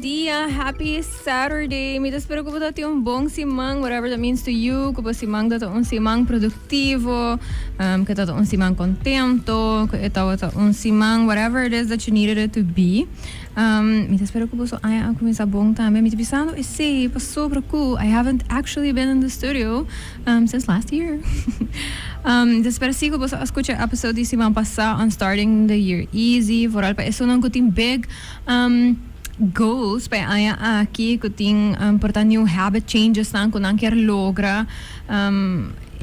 dia, happy Saturday. Me espero que você tenha bom simang, whatever that means to you. Que você simang data simang produktivo, que data simang contento, que data simang whatever it is that you needed it to be. Me espero que você aya começar bom também. Me pensando, sim, passou para cool. I haven't actually been in the studio since last year. Espero que você escute o episódio de semana passada on starting the year easy. Vooral para isso não que tem big goals para aya aqui que tem para new habit changes não que não quer logra.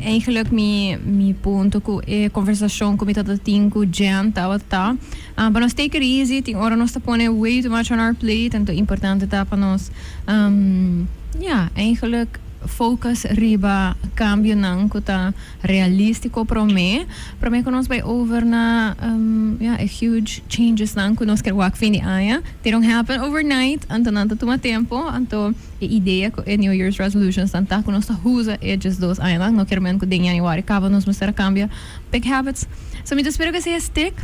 Eigenlijk mijn ponto com a conversação com a team com gente tá para nós take it easy tem hora nós tá pondo way too much on our plate então importante tá para nós eigenlijk focus riba cambio nang kuta realistico para mim que nós vai over na a huge changes nang que nós quer work fim de aya they don't happen overnight então não toma tempo então a ideia com New Year's resolutions então que nós tá usa é just those aya não quero men que de januário acaba nós mostrar cambia big habits so me espero que seja stick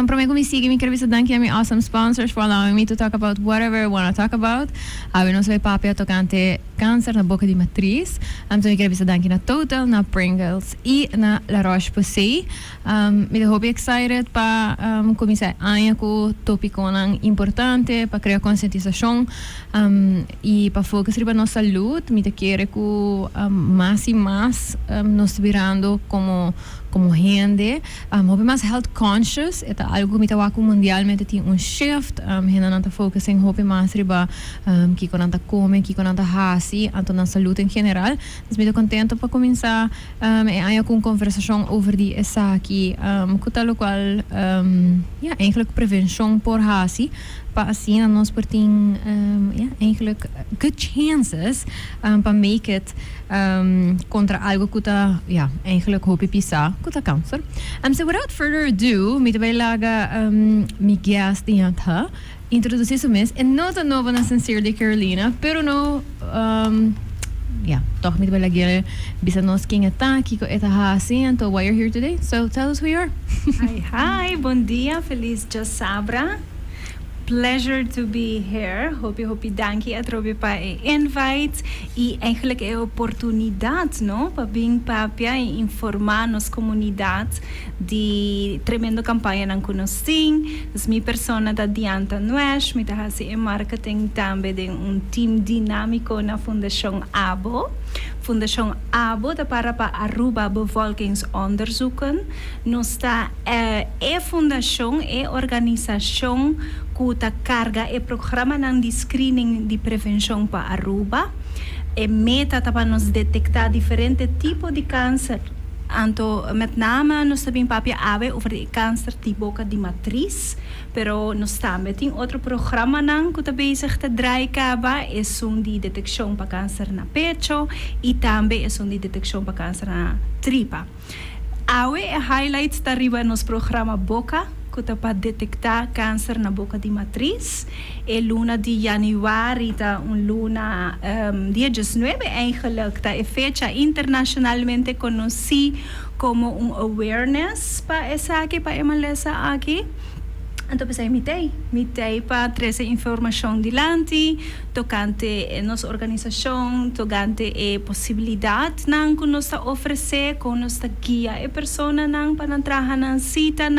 para mim, como siga, me quero dizer danke a meus awesome sponsors for allowing me to talk about whatever I want to talk about. Nós vai papel tocante câncer na boca de matriz. Então, me quero dizer danke na Total, na Pringles e na La Roche-Posay. Me estou bem excited para começar a com o tópico importante para criar conscientização e para focar sobre a nossa saúde. Me quero que mais e mais nós virando como gente, mais health conscious, é algo que me mundialmente tem shift, gente não está focusing mais riba que quando está come, que quando está hasi, então na saúde em geral. Então, estou contente para começar com conversação over die essa aqui, que tal qual, eigenlijk prevenção por hasi, para assim nós portem eigenlijk good chances para make it contra algo que tá eigenlijk hope pisar que tá câncer. So without further ado, me vai laga mi guest dianta introduzir isso mesmo e nota nova na Sincerely Carolina, pero no toch me vai lagar bisa nós quem está aqui com esta assim, então why you're here today. So tell us who you are. Hi, bom dia, feliz dia Sabra. Pleasure to be here. Hope dankie atrobe pa invite e eigenlijk é oportunidade, no, para vir papia e informar nos comunidade de tremendo campanha não conhecem. As minha persona da Dianta Nuesh, me tá em marketing também de team dinâmico na Fundação ABO. Fundação ABO da para Aruba bevolkingsonderzoeken. Nós está fundação organisação que carga e programa de screening de prevenção para Aruba. E meta para nos detectar diferentes tipos de câncer. Então, met name, nós também papia ave over o câncer de boca de matriz, pero nós também tem outro programa que está bezig te draaien, é de detecção para câncer na pecho e também é de detecção para câncer na tripa. Ave é highlights da riba nos programa boca, que está para detectar câncer na boca de matriz. E luna de januário está luna dia 19 eigenlijk, está é fecha internacionalmente conhecida como awareness para essa aqui, para emalesa aqui. Então, pensei, mitei para trazer informação dilante, tocante nossa organização, tocante a possibilidade que nós oferecer, com nossa guia e pessoa para entrar na cita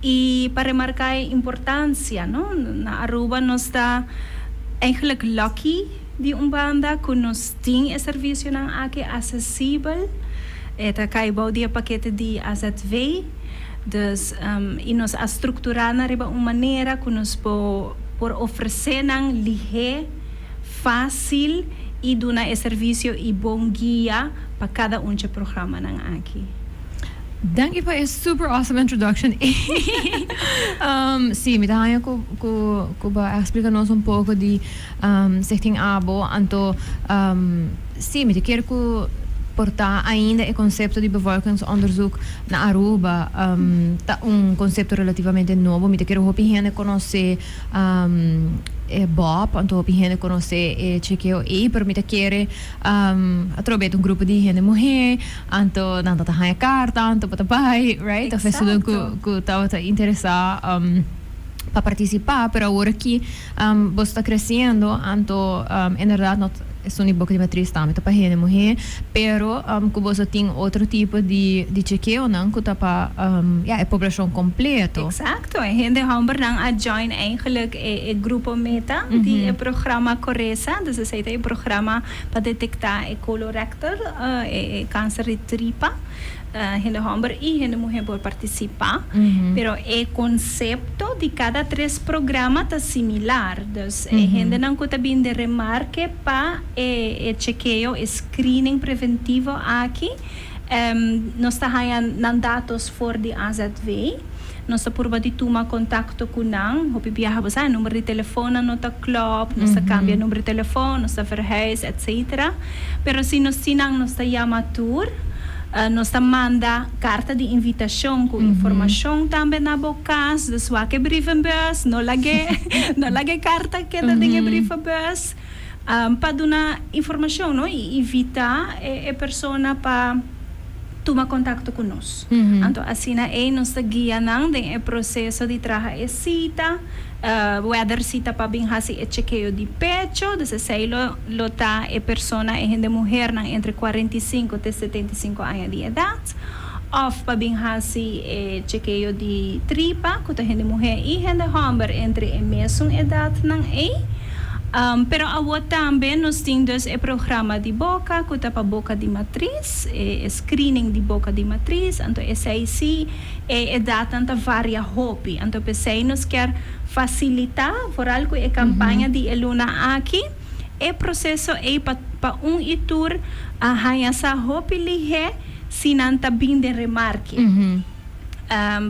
e para remarcar a importância, no? Na Aruba nós está eigenlijk lucky de banda que nós tem o serviço aqui acessível. Eta caiba dia paquete de AZV. Dus e nós a estruturar na riba uma maneira que nós por oferecer ligeiro, fácil e dona o serviço e bom guia para cada de programa aqui. Thank you for a super awesome introduction. Sim, me dá que explicar-nos pouco de Stichting ABO. Então, sim, me quero que portar ainda o conceito de bevolkingsonderzoek na Aruba tá conceito relativamente novo. Me quero hope gente conhecer Bob, então hope gente conhecer chequeo e para me quero através grupo de gente mulher, então não tá a carta, então para pai, right? Então fez tudo que estava interessado para participar, pero ahora que vos está creciendo, anto en verdad no es una boca de matriz também para gente mujer, pero que vos tem outro tipo de chequeo não que tá para a população completo. Exacto. En gente hamber dan a join eigenlijk het grupo meta die het programma Coresa, dus het is het programma para detectar colorectal cáncer de tripa. Gente hombre y gente mujer por participar, pero el concepto de cada 3 programas es similar. Entonces, gente no está bien de remarque para el chequeo, screening preventivo aquí. Nos está dando datos por de AZV. Nos está por de tomar contacto con nang, hopi viaja basa, número de teléfono no está klopt, nos está cambia número de teléfono, nos está verhuis, etc. Pero si nos tinang nos está llama tour, nos manda carta de invitação com informação também na bocas, de sua que brievenbus, não lage carta que da dinge brievenbus, para dar informação, não? E evitar a pessoa para tomar contato conosco. Então, assim, nos guia no processo de trazer a cita, whether cita para bem fazer o chequeio de pecho, se lo tá a pessoa é gente mulher entre 45 e 75 anos de idade, ou para bem fazer o chequeio de tripa, que é gente mulher e gente homem entre a mesma idade não é. Pero agora também nós temos o programa de boca, que é para boca de matriz, screening de boca de matriz, então esse aí sim é data varia hobby, então pensei nós quer facilitar, por algo a campanha de Eluna aqui, o processo é para itur a essa hobby lihe, se não está bem de remarque.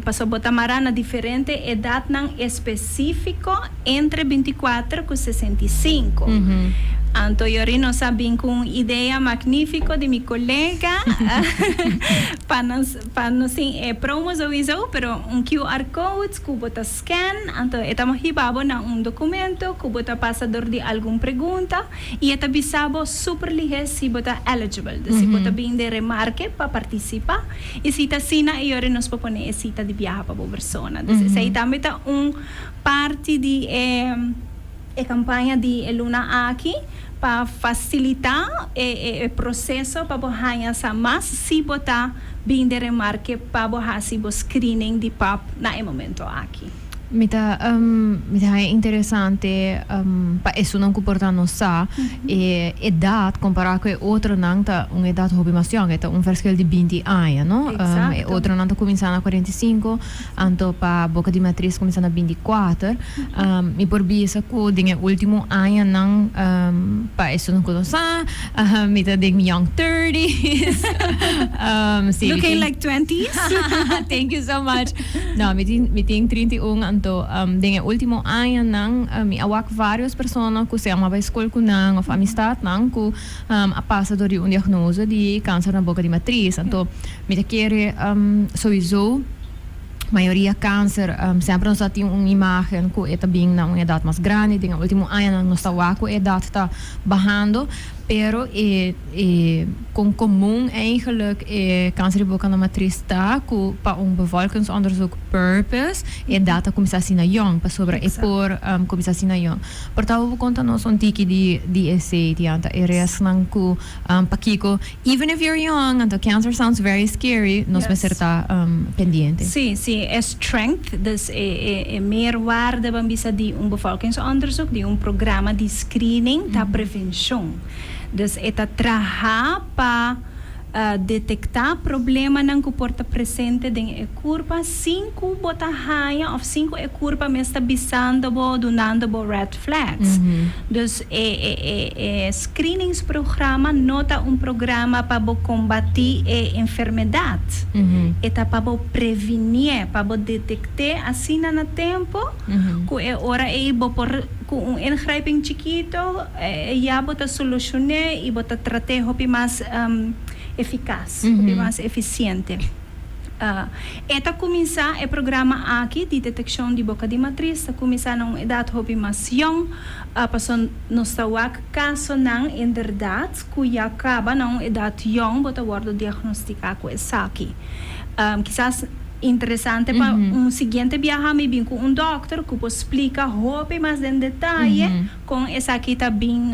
Para botar marana diferente edad não específico entre 24 e 65. Então, eu não sabia com ideia magnífica de meu colega para nós promos ou isso, pero QR code que bota scan, então estamos ribabo na documento que bota passador de alguma pergunta e está bisabo super ligeiro se bota eligible, se bota bem de remarque para participar e se está sina eu nos propõe cita de viajar para a pessoa. Então, se também está parte de a campanha de Eluna aqui para facilitar o processo para borrar essa mas se botar bem de remarque para borrar se o screening de PAP na momento aqui. Mita é interessante para isso não comportar nos sa idade comparar com outra não tá uma idade hobby mais young tá verschil de 20 anos não outra não tá começando a 45 então para boca de matriz começando a 24 e por bisa com dinhe último ano não para isso não começar mita ding young 30s looking like 20s. Thank you so much. No, me tem 31 então, den último ano nang mi awak várias pessoas que se amava escola com nang of amistad nang que a passador de diagnose de câncer na boca de matriz. Então, me quer sowieso maioria câncer sempre nós temos uma imagem que está bem na uma idade mais grande, den último ano nós está a idade está bajando, pero com comum eigenlijk câncer de boca na matriz está que para bevolkingsonderzoek purpose data começa assim na young para sobre por começa assim na young. Portanto, vou contar nós tiki de essay de anta areas nang ku pakiko even if you're young, and cancer sounds very scary, nós vai ser pendiente. Sim, é strength, dus meerwaarde van die bevolkingsonderzoek, die programa de screening da prevenção. Dus esta trabalha para detectar problema não que porta presente em curva 5 bota raia ou 5 curva me está bisando bo donando bo red flags. Dus screenings programa nota programa para combater enfermidade. Eta para prevenir, para detectar assim na tempo, que hora bo por com ingrijping chiquito, já bota solucionar e bota tratar hopi mais eficaz, mais eficiente. Eta começar o programa aqui de detecção de boca de matriz, está começar na idade hopi mais young, passou nos tawak caso não em verdade que já acaba na idade young, bota guardo diagnosticar com essa aqui. Quizás interessante para um seguinte viaje bem com um doctor que explica roupa mais em detalhe com essa aqui tá bem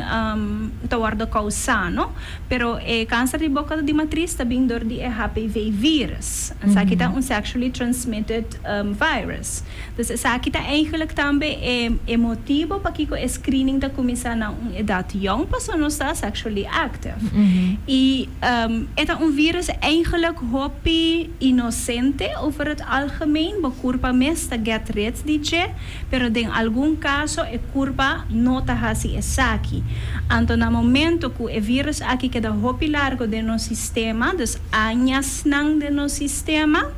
toward causano, pero câncer de boca de matriz tá bem dor de HPV virus. Essa aqui tá sexually transmitted virus. Dus essa aqui tá eigenlijk também motivo para que o screening tá começar na idade jong pas não está sexually active. E esta vírus eigenlijk hopi inocente over het algemeen, ba curva mesta get rid DJ, pero in algum caso curva nota hasi esaki. Anto na momento que o vírus aqui queda hopi largo de no sistema, dus añas nang de no sistema,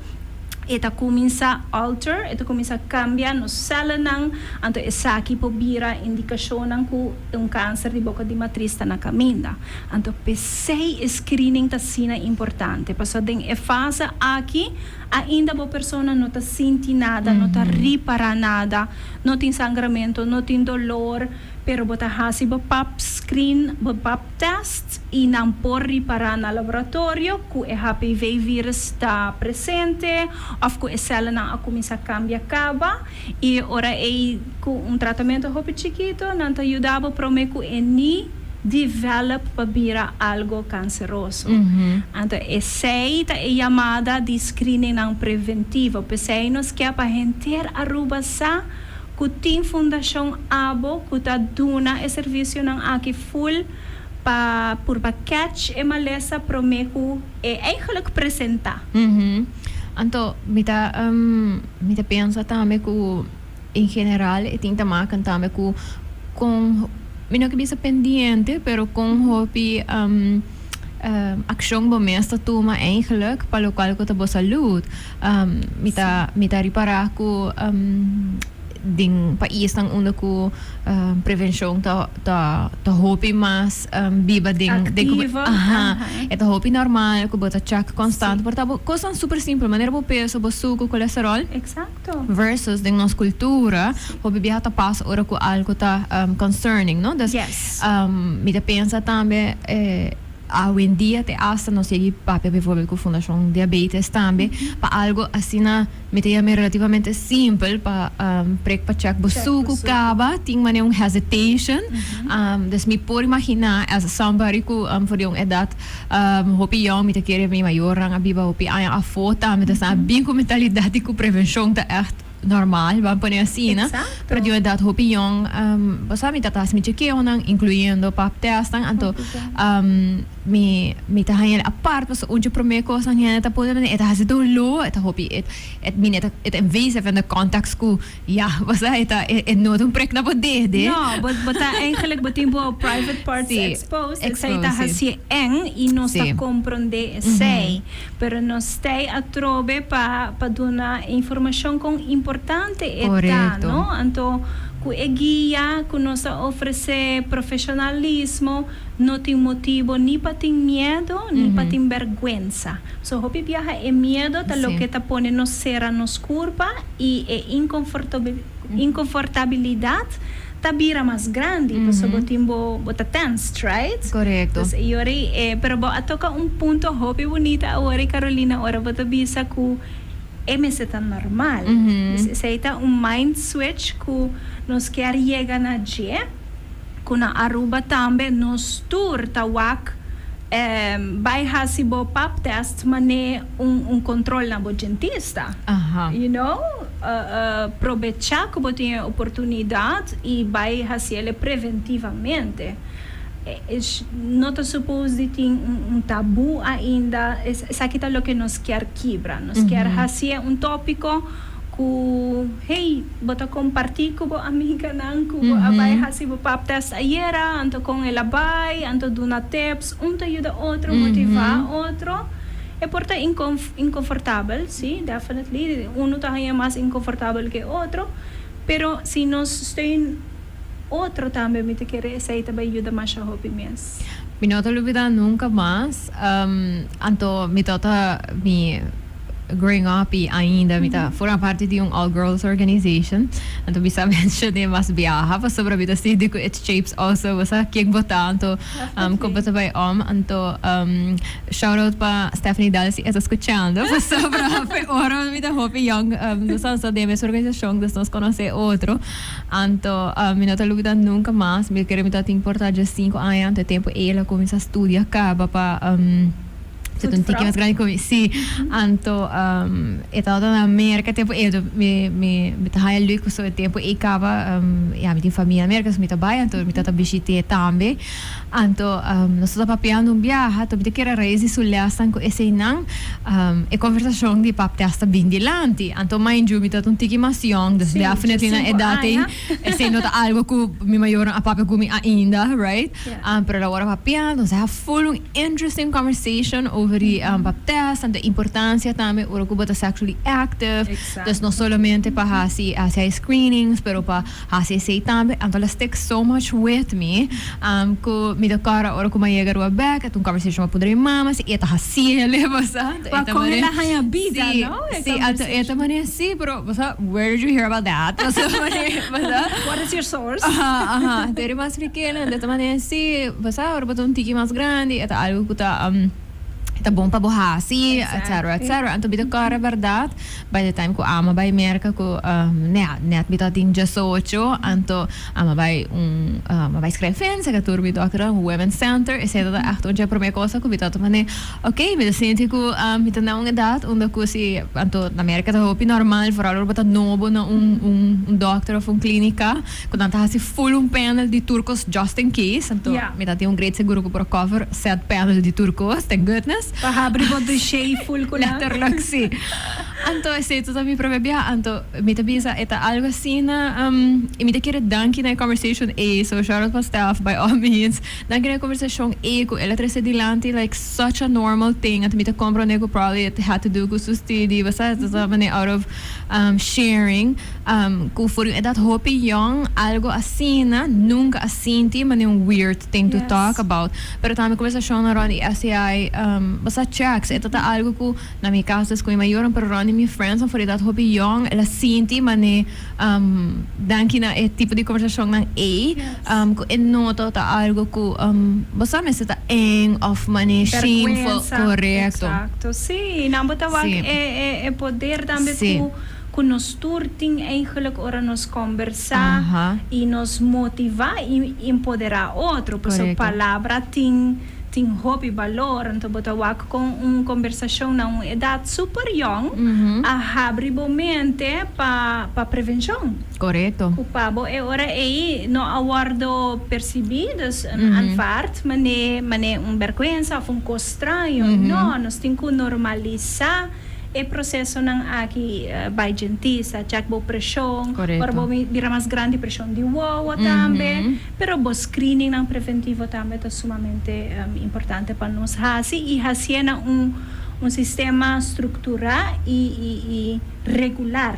eta comienza alter, eta comienza cambia no cellen nang, anto esaki po bira indikasyon nang ku câncer de boca de matriz ta na caminda. Anto pesei screening ta sina importante, paso den fase aqui ainda bo persona não ta sinti nada, não ta ripara nada, não tem sangramento, não tem dolor, pero bota hasi bo pap screen, bo pap test e não por riparar na laboratório ku HPV vírus está presente, of ku célula na começa a cambiar caba e ora ku tratamento hopi chiquito não ta ajudava para me ku develop para algo canceroso. Então, essa é chamada de screening não preventivo. Pensei nos que para enter Aruba sa que tem fundação abo que tá dona e serviço não aqui full para catch e malesa promeco eigenlijk apresentar. Então, mita pensa também que em geral tem também também com não que bisa pendiente, pero com hopi action bomesta toma eigenlijk para o qual que tá saúde. Mita reparar que ding país nang una ko prevention ta hopi mas biba ding eta hopi normal ko bota check constant portabo coisa super simple maneira bo peso bo suco colesterol exacto versus ding nos cultura hopi biha ta pas ora ko algo ta concerning no das mi da pensa também hoy en día te hasta no sé papel bijvoorbeeld con Fundación Diabetes también para algo así na me te llame relativamente simple para prek pa check bosuku kaba ting man yung hesitation dus mi por imaginar as somebody ku for yung edad hopi yung mi te kere mi mayor ang abiba hopi ayang afota mi te sa bin ko mentalidad ku prevention ta echt normal, vamos poner así, ¿no? Pero yo he dado opinión, pues a mí tatas mi chequeo, incluyendo pap test, anto mi tahayan apart, pues un yo promé cosas ni nada puede, eta hace dolo, eta hopi, et invasive in de context ku, ja, was eta nooit een prek na de. No, but eigenlijk betimbo private parts exposed, eta hace eng y no se comprende sei, pero no stay a trobe pa dona información con importante eta, no? Anto ku guia, ku nos ofrece profesionalismo, no tem motivo ni para ter medo, ni para ter vergüenza. So, hopi viaja miedo, ta lo que te pone nos cera, nos curva y inconfortabilidad tabira mais grande, so botimbo bota tense, right? Correcto. Pues yori, pero bo atoka punto hopi bonita ahora Carolina, ahora bota bisa ku MS tan normal. Seita mind switch ku nos quer llegar na je, ku na Aruba tambe nos tour tawak by hasibo pap test mane control na bo dentista. You know, aprovechar que botinha oportunidade e vai hacer preventivamente. Não está suposto de ter tabu ainda. Isso aqui é o que nos quer quebrar. Nos quer fazer tópico que, hey, bota compartilhar com a amiga nanku, vai fazer o pap test ayer, anto com ela vai, anto dona tips, te ajuda outro, motivar outro. É porta inconfortável, sim, definitely. Está mais inconfortável que outro, pero se nós estamos outro também me te querer aceita para ajudar mais a hopi mes. Mi no te olvidas nunca más. Anto mi tota mi growing up e ainda mita forma parte de all girls organization. Anto bisa mention de mas biaha pa sobra bita si de it shapes also basta kik botanto ko bata by anto shout out pa Stephanie Dalsi está escuchando pa sobra pe ora mita hope young sa de mes organização das nos conoce outro anto minota lubida nunca mais me quero mita importar de 5 anos anto tempo ela começa a estudar acaba pa se tu tiki mais grande como sim anto estava na América tempo eu me tahaya luico so tempo e acaba me tem família América so me tabai anto me tata visite também anto nós estava papiando viaja to me querer reisi sulla stanco e sei nan e conversação de pap testa bem dilante anto mind you me tata tiki mais young das definitely na idade e sei nota algo que me maior a papa comi ainda right pero agora papiando so have full interesting conversation over the baptist and the importância também o que bota sexually active dus não somente para hacer screenings pero para hacer sei também então ela stick so much with me que me da cara ora como ia garoa back at conversation ma poder mama se eta hacia leva sa eta maneira ela hanya vida não sim eta maneira sim pero where did you hear about that what is your source ter mais pequena eta maneira sim ora botar tiki mais grande eta algo que tá bom para borrar, sim, etc. Então, bita cara verdade, by the time que ama vai merca que net bita tem 18, então ama vai vai escrever, se que turma bita que Women's Center, e se da echt onde a primeira coisa que bita também, ok, bita sente que bita na uma idade onde que se, então na América tá hopi normal, vooral bita novo na doctor of clínica, quando tá assim full panel de turcos just in case, então bita tem great seguro que por cover 7 panel de turcos, thank goodness. Pahabri mo do shea full ko lang. Letterlock, sí. Anto, ito sa mi probabia, anto, mita bisa, eta algo assim na, mita kira danki na conversation so shout out pa staff, by all means, danki na conversation ko, ela trese dilante, like, such a normal thing, at mita compro neko probably it had to do ko sustidi, basta, mane out of sharing, ko for yung edad hopi young, algo assim na, nunca asinti, mane yung weird thing to talk about, pero tama conversation na ron, SCI, basta checks, ito ta algo ko, na may casos ko yung mayoran, pero ron yung friends, ang for edad hopi young, ela sinti, mane, danki na tipo de conversation ng ko enoto ta algo ko, basta may sita of mane, shameful, correcto. Exacto, sí, nambotawag, poder tambe ko nos turting eigenlijk ora nos conversar e nos motivar e empoderar outro, por sua palavra tem hobby valor, então botawak com conversação na uma idade super young, a abrir mente para prevenção. Correto. O pabo é ora aí no awardo percebidos anfart, mane vergüenza ou estranho, não, nós temos que normalizar e processo ng aki by dentista, check bo pressyon, para bo bira mas grande pressyon di wawa tambe, pero bo screening ng preventivo tambe ito sumamente importante para nos hasi e hasi na un sistema estrutura e regular.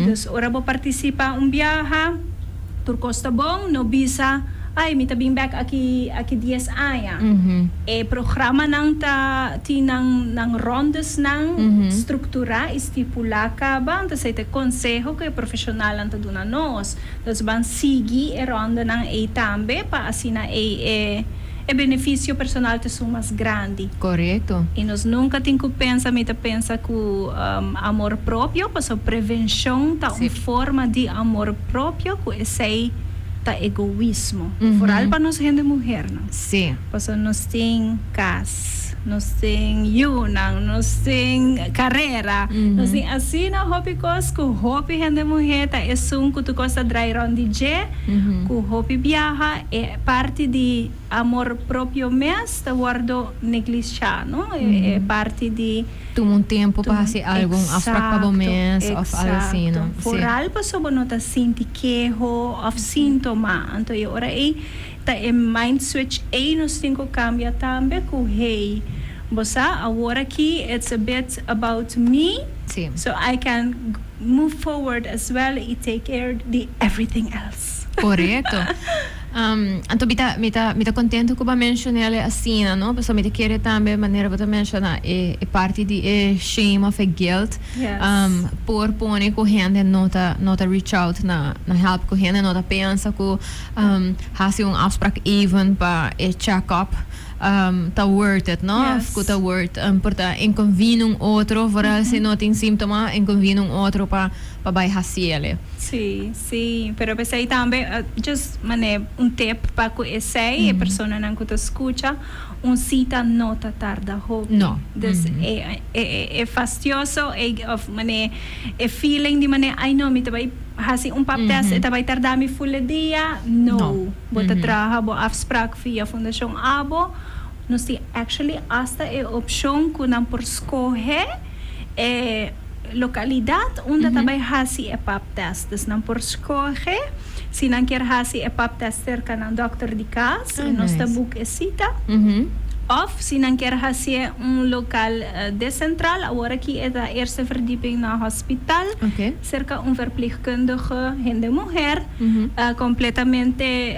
Dus ora bo participa biyaha, turcosta bong, no bisa, ay mitabing back aki 10 aya. Programa ng rondas ng struktura estipula ka ba anta sa ite konseho kay profesional anta duna nos. Tas ban sigi ronda ng tambe pa asina benefício personal te sumas grande. Correto. E nós nunca tem que pensa que amor próprio, para a prevenção tá uma forma de amor próprio que é ta egoísmo. Foral para nós gente mulher, não? Sim. Porque nós tem casa, nós tem yunang, nós tem carreira, nós tem assim na hobby cos, que hobby gente mulher ta é que tu gosta dry round DJ, que hobby viaja é parte de amor próprio mês, ta guardo negligenciar, não? É parte de toma tempo para fazer algo apropriadamente ou algo assim, não? Foral para sob nota sinti quejo of sintoma, então eu ora ta mind switch nos tinko cambia também com hey, bossa agora aqui it's a bit about me, so I can move forward as well e take care de everything else. Correto. Então, me tá contento que eu mencionei assim, não? Porque me quer também maneira para mencionar é parte de shame of guilt. Yes. Por pôr correndo nota reach out na help correndo nota pensa que has afspraak even para check up. Tá worth it, não? Yes. Tá worth, porque inconvém outro, vooral se não tem sintoma, inconvém outro para baixar. Sim, pero pues aí também just tip para que a pessoa não que escuta cita nota tarda hope. No. Dus é fastidioso, é feeling de ai não, me vai fazer pap test, e vai tardar me full dia. No. Bota traga bo afspraak via Fundação Abo. Nós tem actually hasta opção que não por escolher localidade onde também fazer pap test. Dus não por escolher. Se não quer fazer pap test cerca do doctor de casa, nós tá book cita. Of se não quer fazer local decentral, agora aqui é da eerste verdieping na hospital, cerca verpleegkundige de mulher, completamente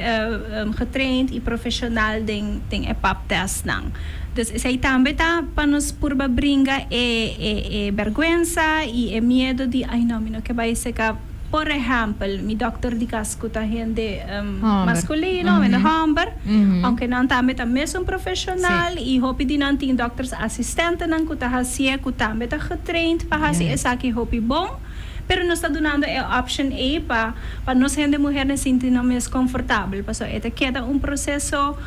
getraind e profissional tem EPAP test não. Dus zij também tá para nos purba brinca vergüenza e medo de ai não, não que vai ser por exemplo, mi doctor di casco tá gente masculino, en hamber, aunque não também tá mesmo profissional e hopi di não tem doctors assistente não que tá hasia que também tá getraind para hasia essa que hopi bom, pero nos está dando a option A para nós gente mulher se sentir mais confortável, porque é queda processo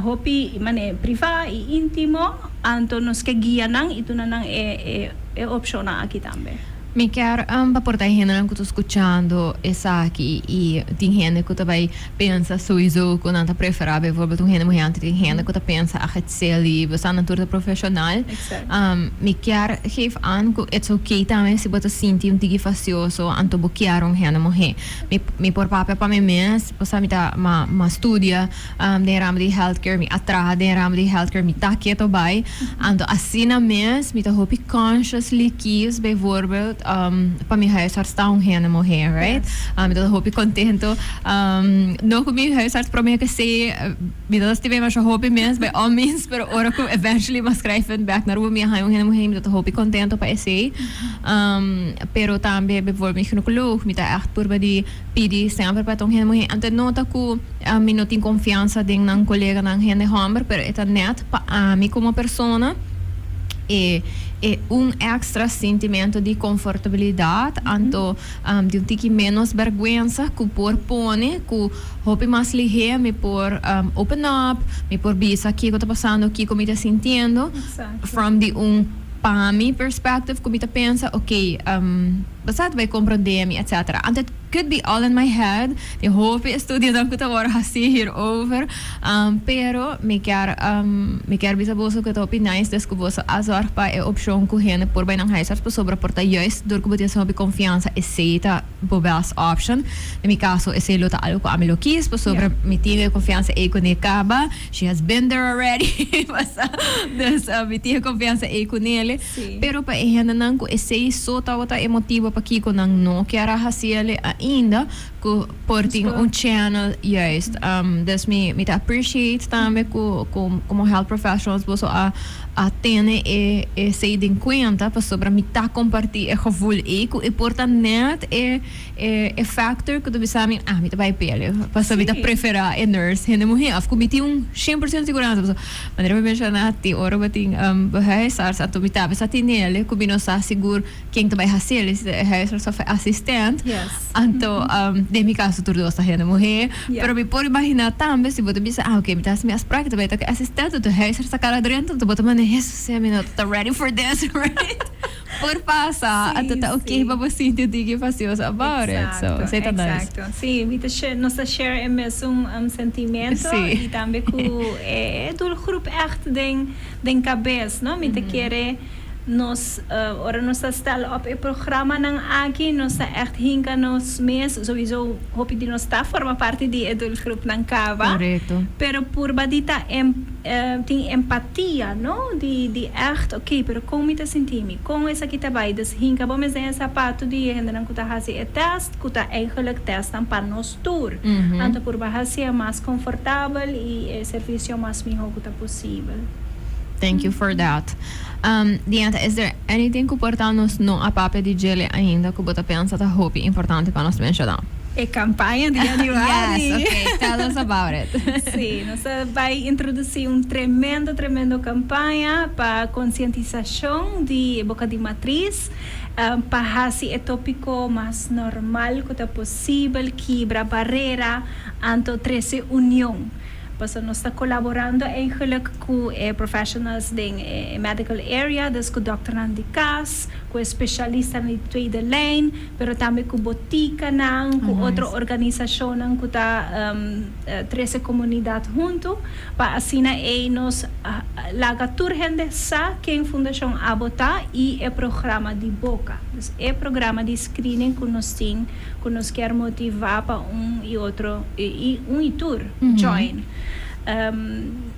hopi privado e íntimo, então nos que guia não e tu não é opção aqui também. Me quer para gente que estou escutando essa aqui e tem gente que também pensa sowieso que não está preferável, por exemplo, tem gente tem gente que pensa a ser livre, você não é profissional. Me quer geef aan que é ok também se você sentir tige facioso, anto boquear gente mulher. Me por papel para mim mesmo, você me tá ma estudia, de ramo de healthcare, me atrás de ramo de healthcare, me tá quieto by, anto assim na mesmo, me tá hope consciously kies, bijvoorbeeld para mi huisarts está gente mulher, right? Então hope contento. Não que meu huisarts para mim que sei, me dá estive mais hope mesmo, by all means, pero ora que eventually mas schrijven back na rua minha gente mulher, então hope contento para esse. Pero também bijvoorbeeld mijn gynaecoloog, me tá echt por de pedir sempre para gente mulher. Ante nota que me não tem confiança de um colega na gente homem, pero é net para mim como pessoa extra sentimento de confortabilidade, então de tique menos vergüenza que por pone, que hope mais ligeiro, me por open up, me por bisa aqui que está passando, aqui como está sentindo, from the para mim perspective, como está pensa, ok, você vai compreender-me, etc. And it could be all in my head. Eu hope estudando que eu vou assim hierover, pero me quer bisa boso que eu hope nice des que você azar para a opção que gente por bem não reisar para sobre portar juist door que você sob confiança e seita bobas option. No meu caso, esse luta algo que a me lo quis, para sobre me tinha confiança e com acaba. She has been there already. Dus me tinha confiança e com ele. Pero para gente não que esse só tá emotivo para que não quer fazer ainda que por ter channel juist. Dus me appreciate também como health professionals você a ter se em conta para sobre me tá compartilhar o gevoel e porta net é factor que tu sabe me tá vai pele para sobre tá preferar a nurse gente mulher af comiti 100% segurança mas eu mencionar ti ora bating behuisarts at tu tá essa tinele que não está seguro quem tu vai fazer huisarts of assistent então de meu caso tudo essa gente mulher pero me pode imaginar também se você pensa ok me tá se minhas práticas vai tá assistente tu huisarts a cara dentro tu bota maneira Jesus, I'm not ready for this, right? Por passar, até tá ok para você sentir que facioso about it. So, sei nice. Sim, nós share mesmo sentimento e também que é do grupo echt den cabeça, não? Me te querer ora nós stellen op het programma ng Aki, nós echt hinka nos mes, sowieso hopi di nós forma parte di doelgroep ng Kava. Correcto. Pero purba dita tem empatia, no? Di echt, okay, pero como me sentimi? Como essa kita vai? Dus hinka bom mes den sapato di hendan kuta hasi e test, kuta eigenlijk testan para nos tour. Anto purba hasi é mais confortável e serviço mais melhor kuta possível. Thank you for that. Dianta, is there anything que portarnos no a pape di gele ainda que você pensa tá hopi importante para nós mencionar? E campanha de aniversário. Yes, okay. Tell us about it. Sim, nós vai introduzir tremendo campanha para conscientização de boca de matriz, para fazer o tópico mais normal que é possível, quebrar barreira entre 13 união. Dus nós está colaborando eigenlijk com professionals in medical area, dus com dokter aan de kas, com especialista na tweede lijn, pero também com botica nang, com outra organização nang, com ta 13 comunidade junto, para assim nos laga turhende sa quem fundação abota e é programa de boca, dus é programa de screening que nós tem, que nós quer motivar para e outro e tour join.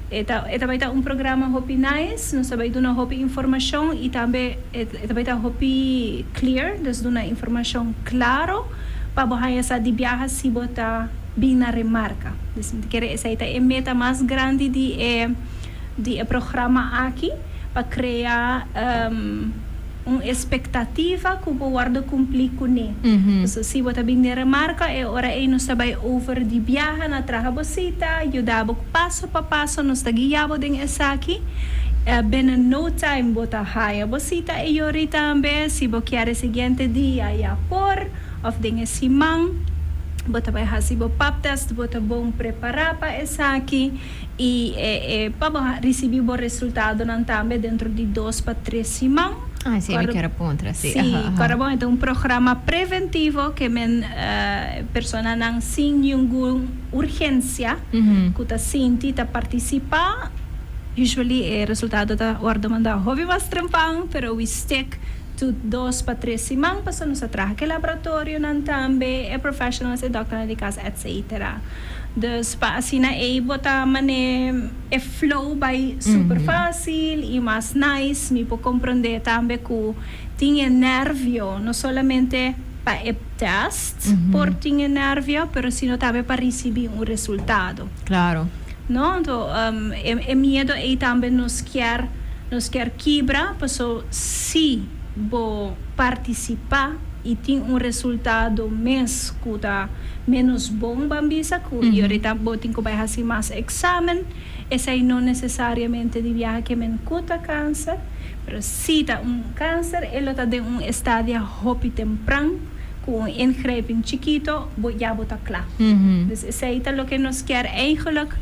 Esta vai ter programa hopi nice, nós vai dar uma hopi informação e também vai ter hopi clear, dus dar uma informação claro para bahaya sa di biyahe si bota bem na remarca. Dus quer essa é a meta mais grande de programa aqui para criar uma expectativa que o guarda cumprir com ele. So, se você bem remarca, é hora aí nós vai over de viagem na traga bocita, ajudava passo a passo, nós está guiando den essa aqui. Ben no time bota haya bocita e yori também, se você quer o seguinte dia ya por, of den simang, bota vai fazer o pap test, bota bom preparar para essa aqui e para receber o resultado não também dentro de 2 para 3 semanas. Ah, sim, eu quero pontra, sim. Sim, agora bom, é programa preventivo que persona não sem nenhuma urgência, que tá senti tá participar, usually o resultado tá ordem mandar hobby mais trampang, pero we stick to 2 para 3 semanas, para nos atrair que laboratório não também, professionals e doctor de casa, etc. Dus pa asina bota mane flow by super fácil e mais nice, me po compreender também que tinha nervio, não solamente para o test, por tinha nervio, pero sino também para receber resultado. Claro. No, então medo também nos quer quebrar, porque se bo participar e tem resultado menos bom bambisa que ahorita botin ko vai fazer mais exame, essa aí não necessariamente de viaje que me cuta câncer, pero se tá câncer, ele tá de estádio hopi temprano com ingrepen chiquito, já bota claro. Dus essa aí tá o que nos quer eigenlijk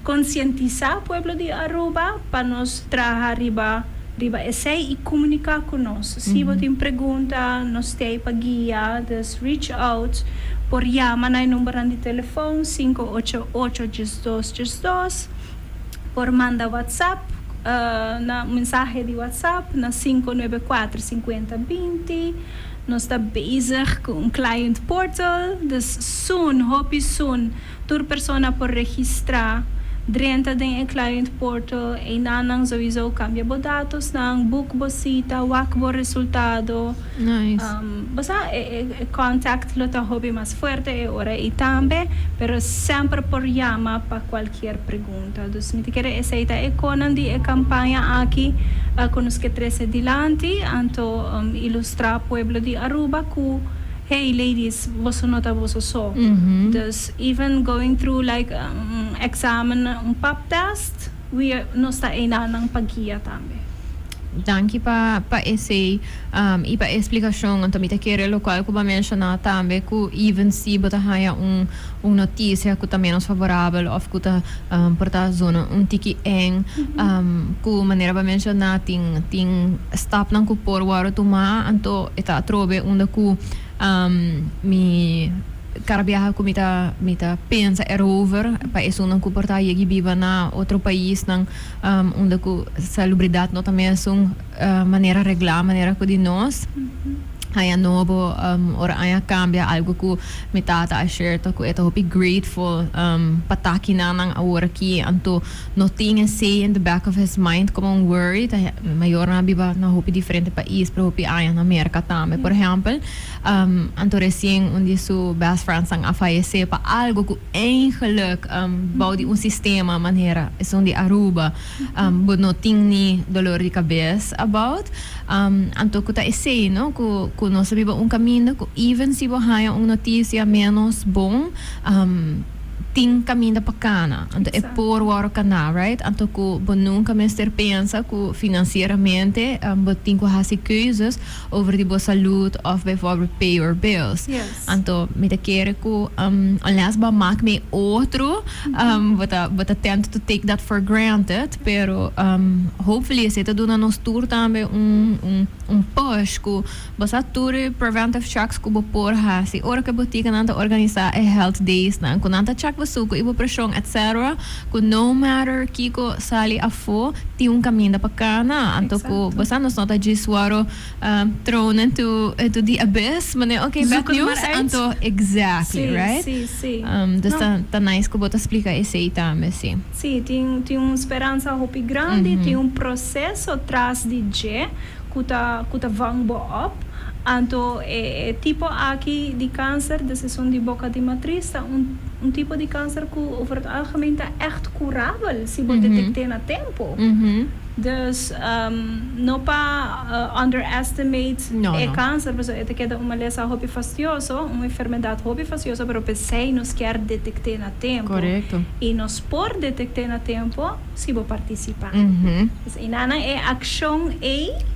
conscientizar o pueblo de Aruba para nos trazer riba essay e comunicar conosco. Se você tem pergunta, nós temos para guiar, dus reach out por chamar na número de telefone 588-1212, por mandar WhatsApp, na mensagem de WhatsApp na 594-5020. Nós estamos bezig com client portal, dus soon, hope soon, tour persona por registrar. Drenta din client portal e nanang sowieso cambia bo datos ng book bosita, wak bo resultado. Nice. Basta contact lo ta hobby más fuerte e ora e tambe, pero sempre por llama para qualquer pergunta. Dus mi quiere esa conan di campaña aquí con os que 13 dilante anto ilustrar pueblo di Aruba ku hey ladies, você nota você só. Dus even going through like examen, pap test, nós está aí nang pagguia também. Danke pa esse e pa explicação, então me quero lo qual como mencionar também que even se bota haya notícia que também nos favorável of que tá porta zona tiki eng que maneira para mencionar tem stop nang ku por waro tuma anto eta trobe onde ku mi carabiaha ko mita pensa erover pa isso não comportar e viva na outro país nang onde ko celebridade no também são maneira reglar maneira ko de nós Haya novo ora aya cambia algo ku mitata a share to ku ito hope grateful pataki na nang awara ki anto nothing and say in the back of his mind como worried mayor na biba na hope diferente país pero hope aya na Amerika tame por exemplo anto recien onde su best friends ang afayese pa algo ku eigenlijk bouw die un sistema maneira is onde Aruba but nothing ni dolor de cabeça about anto ku ta essay no ku não sabia um caminho even se você tem uma notícia menos bom tem caminho para cana então é por o canal right então que você nunca mais pensa que financeiramente você tem que fazer coisas over de sua saúde ou bijvoorbeeld pay your bills então me te quer que unless você maak me outro você tend to take that for granted pero hopefully se te dona nos tour também push que você tour preventive checks que você por fazer ora que você tem que organizar health days na quando anta check suko ibo pressão etc ko no matter kiko sali afo ti un caminho para cana anto ko basta nos nota giswaro thrown into the abyss mane okay bad news anto exactly right tá nice ko bota explica esse itame sim tem uma esperança hope grande tem um processo atrás de je kuta vang bo up anto tipo aqui de câncer decisão de boca de matriz um tipo de câncer que over het algemeen echt curável se você detectar na tempo dus não para underestimate câncer mas é que é uma lesão hobby fastioso uma enfermidade hobby fastiosa pero pensei nos quer detectar na tempo correto e nos por detectar na tempo se você participar e nana é ação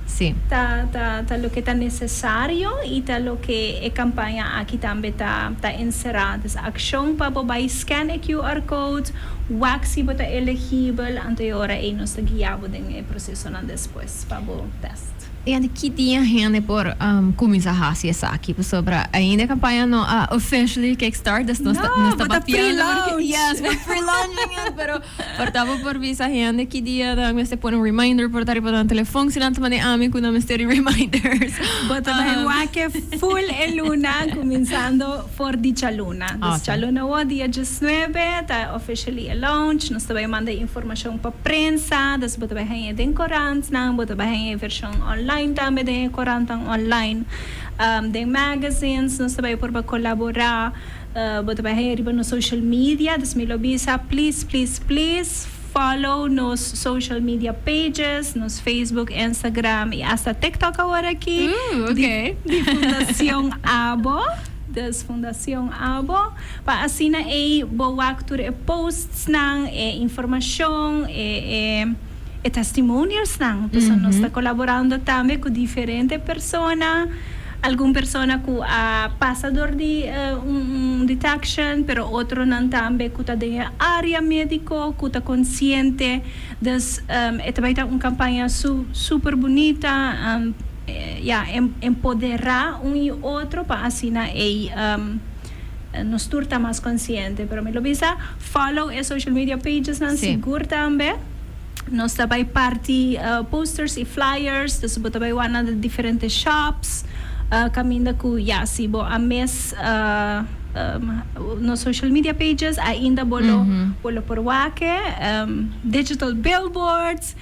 sim tá lo que tá necessário e tá lo que a campanha aqui também tá encerrada essa ação para você scan o QR code waxi bota elegível anterior a nos guiado em processo na depois para o teste e ande que tinha gente por começar a fazer isso aqui sobre ainda a campanha não officially kickstart das não está pre-launch yes pre-launching pero portava por visa gente que dia da me se põe um reminder por estar para o telefone se não também amigo com mystery reminders bota vai que full luna começando for dicha luna dicha luna o dia 19 tá officially a launch nós também manda informação para prensa das bota vai gente em corante não bota vai gente versão online também de corantang online de magazines nós também por colaborar bota vai gente no social media das me lobisa please follow nos social media pages, nos Facebook, Instagram e hasta TikTok agora aqui. Okay. De Fundação Abo. Das Fundação Abo. Para assim boa cultura posts nang informação e testimonials nang. Então nós está colaborando também com diferentes pessoas. Alguma persona que passador de detection, pero outro não também que está de área médico, que está consciente das também uma campanha super bonita, empoderar e outro para assim nos torna mais consciente. Pero me lo visa follow as social media pages não seguro também. Nós também parte posters e flyers, nós também vamos a diferentes shops. Caminda ku sibo a mes no social media pages ainda bolo por wake digital billboards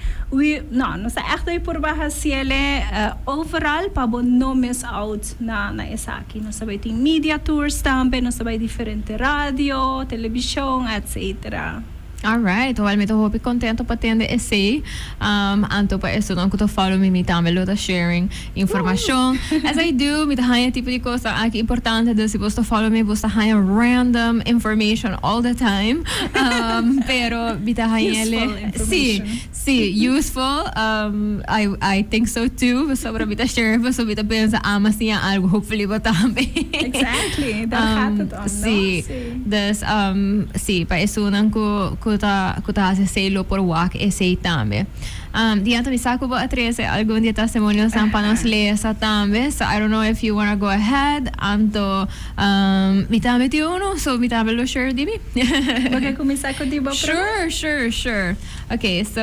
não sa echt aí por baixo ciele overall para não miss out na essa aqui nós também tem media tours também nós também diferente rádio televisão etc. Alright, well, me tô contento para ter esse anto para isso não que tô falando me também lo sharing informação as I do me tá tipo de coisa aqui importante de se você follow me você tá random information all the time pero me tá useful I think so too sobre me tá share você me tá pensa mas tinha algo hopefully você também exactly para isso não que tá se lo por work esse também Diante mi saco ba atrese algún dia testimonio sa panos lesa tambe. So I don't know if you want to go ahead. Anto mitame ti uno, so mitame lo share di mi. Baga kumisa ko di ba? Sure. Okay, so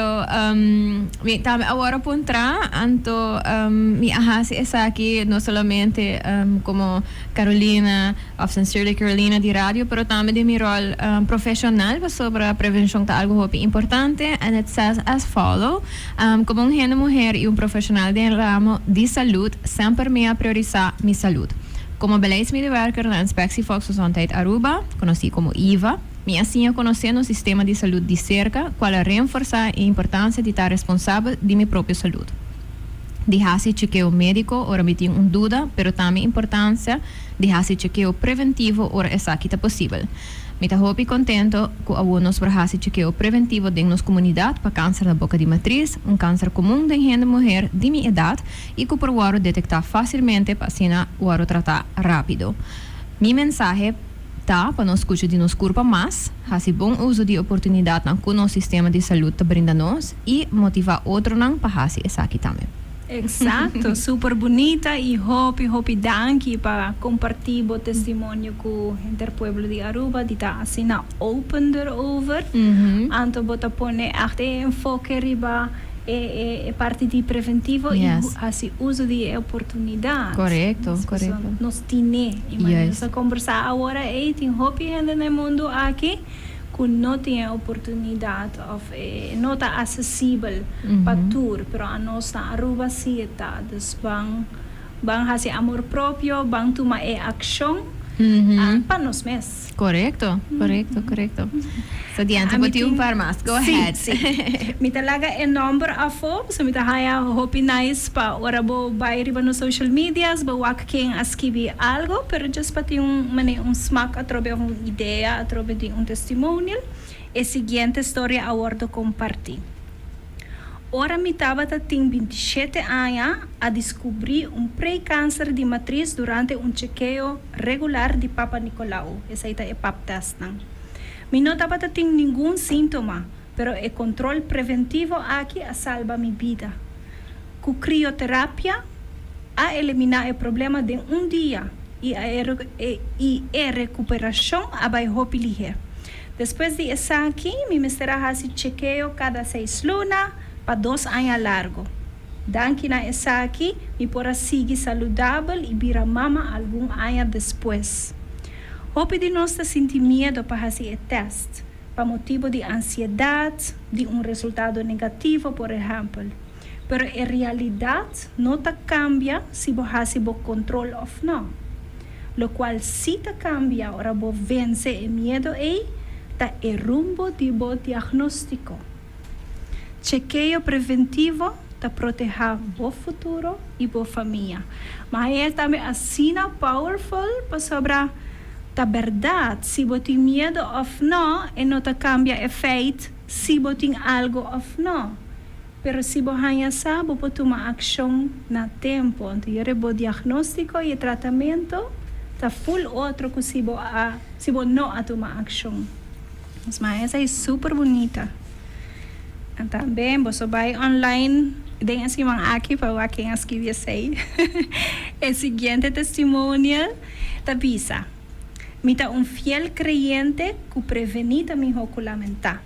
mitame awara puntra anto mi ahasi esaki no solamente como Carolina of Sincerely Carolina di radio, pero también de mi rol profesional sobre prevención de algo muy importante, and it says as follow: como una mujer y un profesional del ramo de salud, siempre me ha priorizado mi salud. Como beleidsmedewerker na Inspectie Volksgezondheid Aruba, conocido como IVA, me hacía conociendo el sistema de salud de cerca, cual reforza la importancia de estar responsable de mi propia salud. Dejarse chequeo médico ora me tem duda, pero também importância dejarse chequeo preventivo ora essa que tá possível. Me tá hopi contento com alguns para fazer chequeo preventivo dentro nossa comunidade para câncer da boca de matriz, câncer comum de gente mulher de minha idade e que por o detectar facilmente para assim o tratar rápido. Mi mensagem tá para nós escutar de nos corpo mais, fazer bom uso de oportunidade com o sistema de saúde tá brinda nós e motivar outro não para fazer essa aqui também. Exacto, super bonita y hopi danki para compartir o testimonio con el pueblo de Aruba, di ta así na open over, anto bota pone achte enfoque riba parte di preventivo y así uso de oportunidad. Correcto. Nos tiene, imagínate, a conversar ahora tin hopi gente en el mundo aquí que não tem oportunidade ou não está acessível para tudo, pero a nossa Aruba sim está, vão fazer amor próprio, vão tomar ação para nós mesmos. Correcto. So diante pati par mas, go ahead. Sí. Mi talaga number afo, so mi tahaya hopi nice pa ora bo bayri ba no social medias, ba wak king askibi algo, pero just pati un smack atrobe uma ideia, atrobe de testimonial. E seguinte história abordo compartilhar. Ora mi estava tem 27 anos a descobrir pré-câncer de matriz durante chequeo regular de Papa Nicolau. Essa é pap test. Mi não estava tem nenhum sintoma, pero o controle preventivo aqui a salva minha vida. Com crioterapia, a eliminar o problema de dia e a recuperação a vai ligeiro. Depois de essa aqui, mi mistério faz chequeo cada 6 lunas, para 2 anos largo. Danke na essa aqui, me pora seguir saudável e vira mama algum ano depois. Hope de nós sentir medo para fazer o teste, para motivo de ansiedade, de resultado negativo, por exemplo. Pero a realidade não cambia se você faz o controle ou não. Lo qual se cambia, ora você vence o medo e tá o rumbo de o diagnóstico. Chequeio preventivo para proteger o futuro e a família. Mas é também assim powerful para sobre a verdade. Se você tem medo ou não, e não cambia efeito se você tem algo ou não. Pero se você sabe, você toma ação na tempo. Então, o diagnóstico e o tratamento está full outro que se você não toma ação. Mas essa é super bonita. Também você vai online, tem assim uma aqui para quem escreve sei. O seguinte testemunho da visa. Mita fiel creyente que prevenita mi hoculamentar.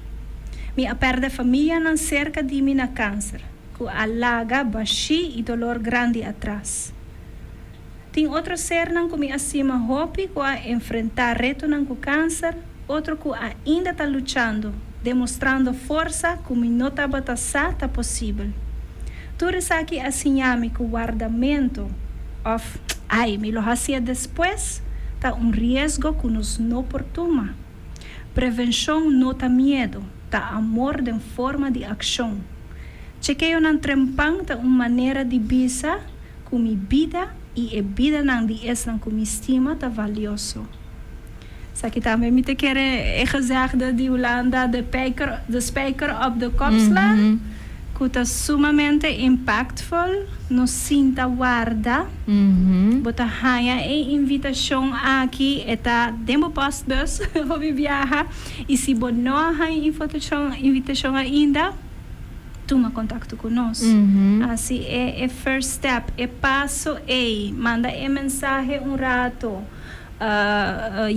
Mi perde família na cerca de mim na câncer, que alaga baixi e dolor grande atrás. Tem outro ser que me acima hope que a enfrentar reto com câncer, outro que ainda está lutando, demonstrando força como não está possível. Tudo isso aqui assim que o guardamento me lo fazia depois, está risco que nos não portuma. Prevenção não está medo, está amor de forma de ação. Chequeio não trempang está maneira de bisa com minha vida e a vida não de essa com minha estima está valioso. Aqui também me te quer gezegde de Holanda, de spijker op de kop slaan. Que é sumamente impactful, nos sinta guarda. Bota haya e invitação aqui, eta demo postbus, hobby viaja. E se não há invitação ainda, toma contacto conosco. Assim, é first step, é passo A, manda mensagem rato,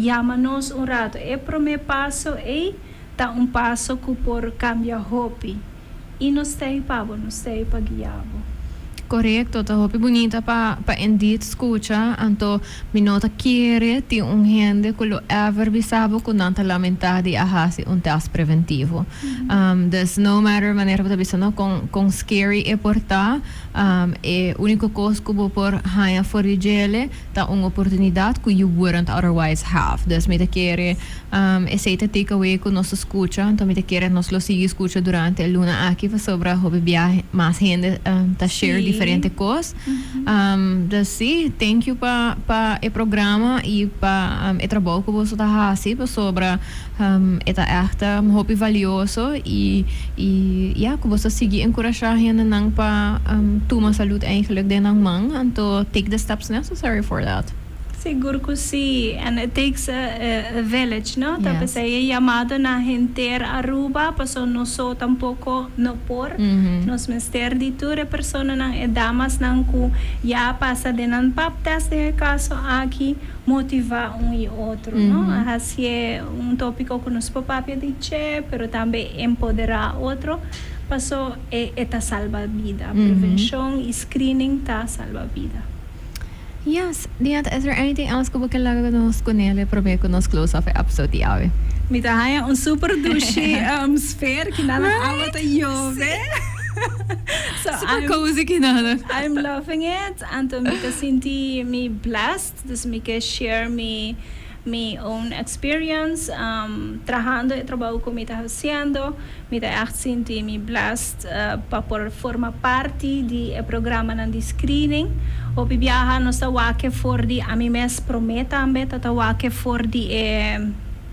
chama-nos rato. É primeiro passo A, tá passo que por cambiar roupa. E nos tem para guiar. Correcto, tá hopi bonita pa indeed escucha, anto minota quiere ti gente que lo ever bisabo con tanta lamentadi a hasi un test preventivo. There's no matter maneira para bisano con scary e porta, e único coisa que por haya fuori gele ta una oportunidad que you wouldn't otherwise have. Dus me te quiere e sei te take away con nos escucha, anto me te quiere nos lo sigue escucha durante el luna aquí va sobra hopi viaje más gente ta share diferente coisas. Dus sim, thank you pa e programa e pa e trabalho que você está fazendo sobre eta echt hopi valioso e ja, que você seguir encorajar gente nang pa toma saúde eigenlijk de nang man and to take the steps necessary for that. Seguro que sim, and it takes a village, no? Yes. Tapos ay llamado na gente Aruba, paso no so tampoco no por, nos mister di ture persona na damas nang ku ya pasa de nan paptas de caso aqui motivar e outro, no? Assim é tópico que nos papapia dice, pero também empoderar outro. Paso eta salva vida, prevenção e screening ta salva vida. Yes, Diant, is there anything else que você laga nos conele probe que nos close off episode yawe? Mita haya super douche sphere que nada awa ta yove. Super cozy kinala. I'm loving it. Anto mita sinti me blessed. Dus me can share me own experience trabajando e trabalho que me está haciendo. Me está echt sinti me blessed para por forma parte de programa de screening. Op viaja nos wake voor die a mim mes prometa ambet dat wake voor die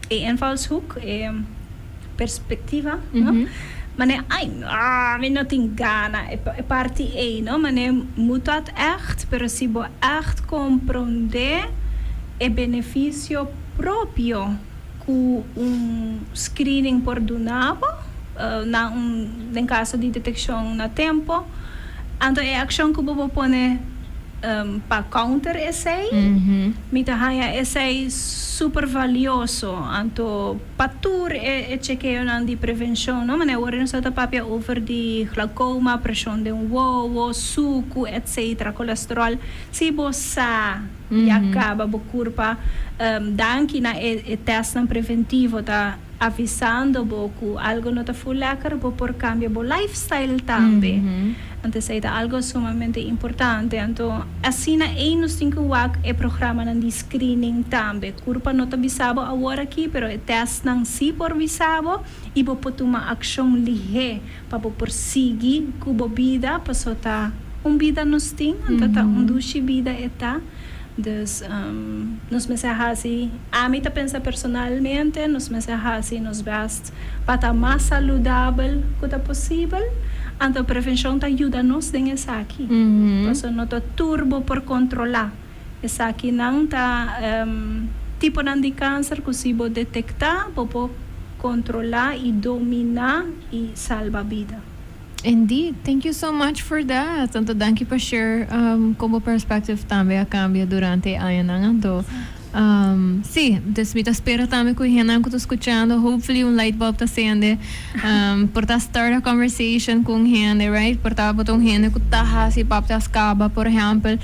invalshoek perspectiva, no? Maar me não tem gana é parte A, no? Maar moet dat echt, pero si bo echt compreender o benefício próprio que screening por donavo em caso de detecção na tempo, então é ação que bo pone para counter essay, mita haya essay super valioso, anto patur e chequeo nan di prevenção, no? Mane ora nos papia over di glaucoma, pressão de uovo, suco, etc, colesterol, si bossa e acaba bo curpa danki na e test nan preventivo ta avisando bo que algo não está full lekker, bo por cambio bo lifestyle também. Antes é algo sumamente importante. Então, assim na nos tem que wak e programa de screening também. Curpa não está bisabo agora aqui, pero é test não si por bisabo e bo por uma ação lihe para bo por seguir cubo vida, para só tá vida nos tem, então tá duche vida eta. Dus nos mensajes a mí te pensa personalmente, nos mensajes nos best para estar mais saudável que possível. Então, a prevenção te ajuda nos em essa aqui. Então, não está turbo por controlar. Essa aqui não está tipo de câncer que se pode detectar, pode controlar e dominar e salvar a vida. Indeed, thank you so much for that. Tanto danke pa share como perspective também a cambia durante a ano. Sì, dus mi spero também que o Renan que tô escutando, hopefully light bulb tá acende, por tá start a conversation com gente, right? Por tá botão gente que tá hasi pap tá escaba, por exemplo,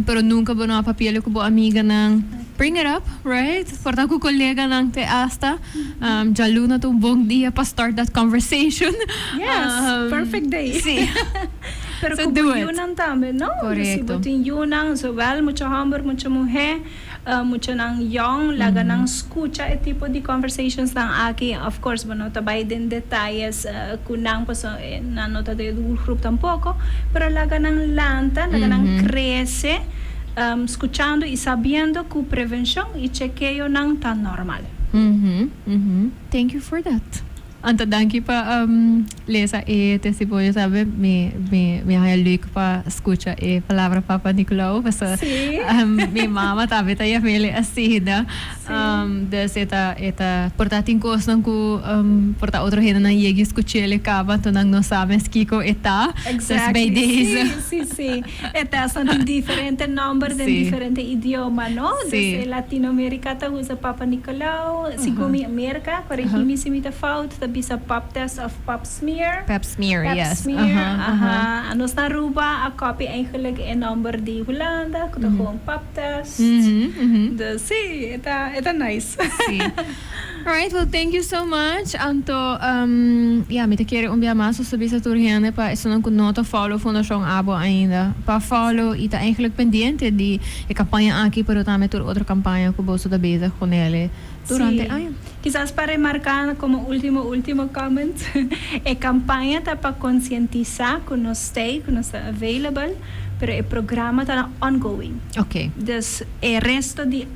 pero nunca bono a papel que bo amiga nang bring it up, right? Por tá com colega nang te hasta, já luna to bom dia para start that conversation. Yes, perfect day. Sì. Pero So como do it. Yunnan también, ¿no? Correcto. Si botin Yunnan, so well, mucho hombre, mucha mujer, mucho nang young, laga nang escucha e tipo de conversations nang aquí. Of course, bueno, tabay din detalles kunang pa so na nota de grupo tampoco, pero laga nang lanta, laga nang crece, escuchando y sabiendo que prevención y chequeo nang tan normal. Thank you for that. Anto danke pa Lesa testimonio, sabe? Me é leuk pa escucha palavra Papa Nicolau, basta minha mama tabe ta yamele asida. Dus eta portatin kos nang ku porta outro rena na yegi escuchele kaba to nang no sabes kiko eta. Exactly. Sim. Sí. Eta são diferente number de diferente idioma, no? Desde Latinoamérica ta usa Papa Nicolau, sigumi Amerika, corrigimi se me tá falta, bisa pap test of pap smear. Pap smear, yes. Nos na Aruba, a copy eigenlijk een number di Hollanda, kuda gewoon pap test. Dus sí, eta nice. Sí. Alright, well, thank you so much. Anto, me te quero mais so bisa turhiane pa isso não nota follow Fundação Abo ainda. Pa follow e tá eigenlijk pendiente de campanha aqui para também ter outra campanha que bolso da beza com ele durante año. Quizás para remarcar como último comment, a campanha está para conscientizar que nós está available, pero o programa está ongoing. Ok. Dus o resto de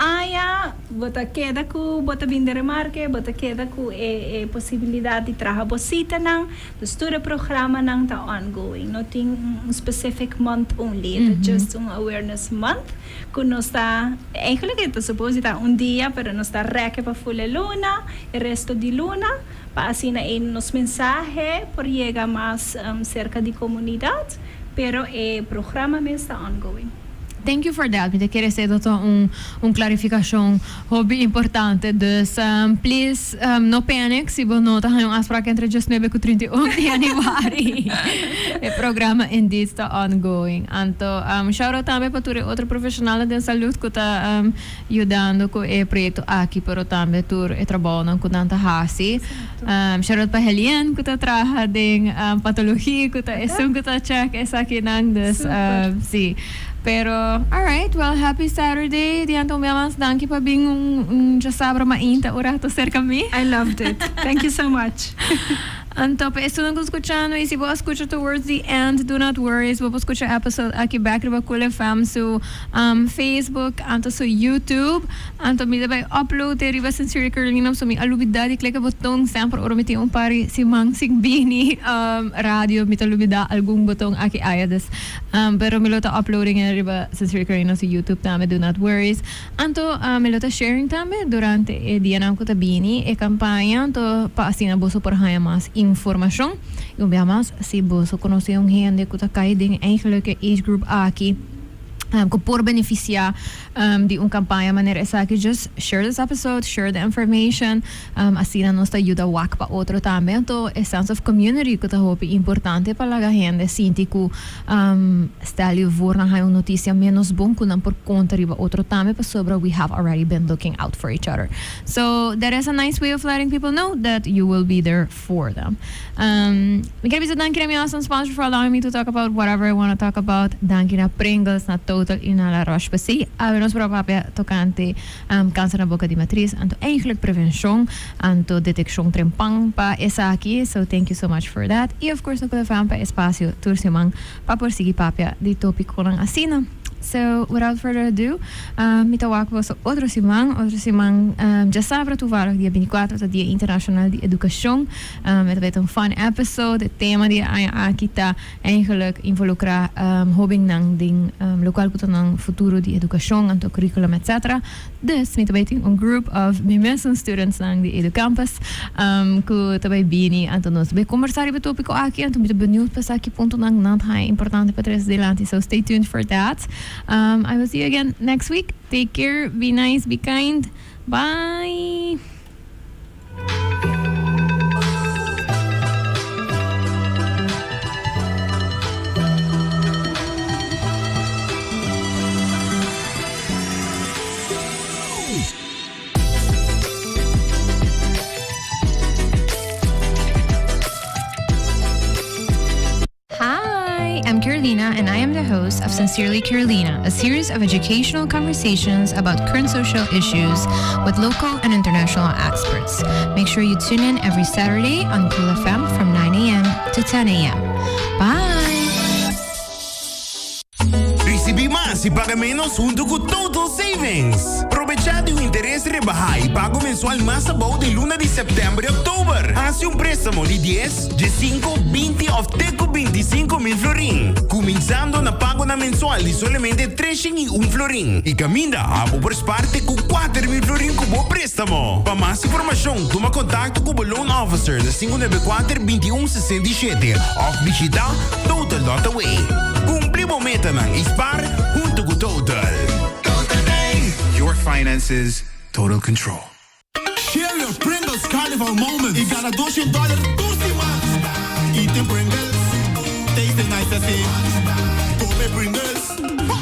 bota queda com bota bem de remarque, bota queda com a possibilidade de trabalhar bocita nang, dus todo o programa nang está ongoing. Não tem specific month only, just awareness month. Que nós está, eigenlijk é supposto está dia, pero nós está reque para full luna, o resto de luna, para assim nos mensaje por llegar mais cerca de comunidade, pero o programa mesmo está ongoing. Thank you for that. Me quero ser clarificação hobby importante. Dus please no panic se você não tem afspraak entre 19 e 31 de januari. O programa indeed está ongoing. Anto shout out também para outro profissional de saúde que está ajudando com o projeto aqui, pero também tur e trabalho com tanta hasi. Shout out para Helian que está trabalhando em patologia, que está check essa aqui nang. Dus sim. Pero, alright, well, happy Saturday. Dianto mas danke pa bing sabra mainta orato cerca mi. I loved it. Thank you so much. Anto, pa estudando escuchando, e se você escuta towards the end, do not worry, se você escuta episode aqui back riba Cool FM so Facebook, anto so YouTube, anto mi dabei upload riba Sincere Carolina, so mi alubidade, clica botão sempre ora meti pari si mang sigbini radio, mi talubida algum botão aqui ayades. Pero mi lota uploading riba Sincere Carolina so YouTube tame, do not worry. Anto mi lota sharing tame durante dia nang kutabini e campanha, anto pa asina boso por haya mas informação. Eu mais se você conhecer gente que está caindo eigenlijk age group aqui que por beneficiar de campanha maneira essa que just share this episode, share the information, assim nos ajuda a para outro também. Então, a sense of community que é importante para a gente sentir que está voor na uma notícia menos bom que não por conta de outro também para sobre we have already been looking out for each other. So that is a nice way of letting people know that you will be there for them. We can visit Danke na my awesome sponsor for allowing me to talk about whatever I want to talk about. Danke na Pringles, na Total e na La Roche-Posay. Nos propapia tocante câncer na boca de matriz, anto eigenlijk prevenção, anto detecção trempang pa essa aqui. So thank you so much for that. E of course, no fan pa espaço tursimang pa porsigi papia di topic ko ng asina. So, without further ado, mitawag po sa otro simang já sabra toevallig dia 24, dat dia international di edukasyon. Het werd een fun episode. Het thema die kita eigenlijk involucra hobing ng ding lokaal ko ng futuro di edukasyon, anto curriculum, etc. Dus, mitawag een group of mimesen students ng di educampus ko tabay bini, anto nos be conversari ba topiko aki, anto mito benieuwd pa sa aki punto ng nantai importante pa tres delante. So, stay tuned for that. I will see you again next week. Take care, be nice, be kind. Bye. I'm Carolina, and I am the host of Sincerely Carolina, a series of educational conversations about current social issues with local and international experts. Make sure you tune in every Saturday on Cool FM from 9 a.m. to 10 a.m. Bye! Recibí más y paga menos junto con Total Savings. Aprovecha de un interés rebaja y pago mensual más abajo de luna de septiembre a octubre. Hace un préstamo de 10, de 5, 20 o teco 25 mil florín. Comenzando na pago na mensual de solamente 301 florín. Y camina a por parte con 4 mil florín como préstamo. Para más información, toma contacto con el loan officer de 594-2167 o visita Total.way. Cumplimos meta ng Ispar junto con Total. Your finances, total control. Share your Pringles Carnival moment. Y gana $200 más. Eating Pringles. Tasting nice as it. Come Pringles.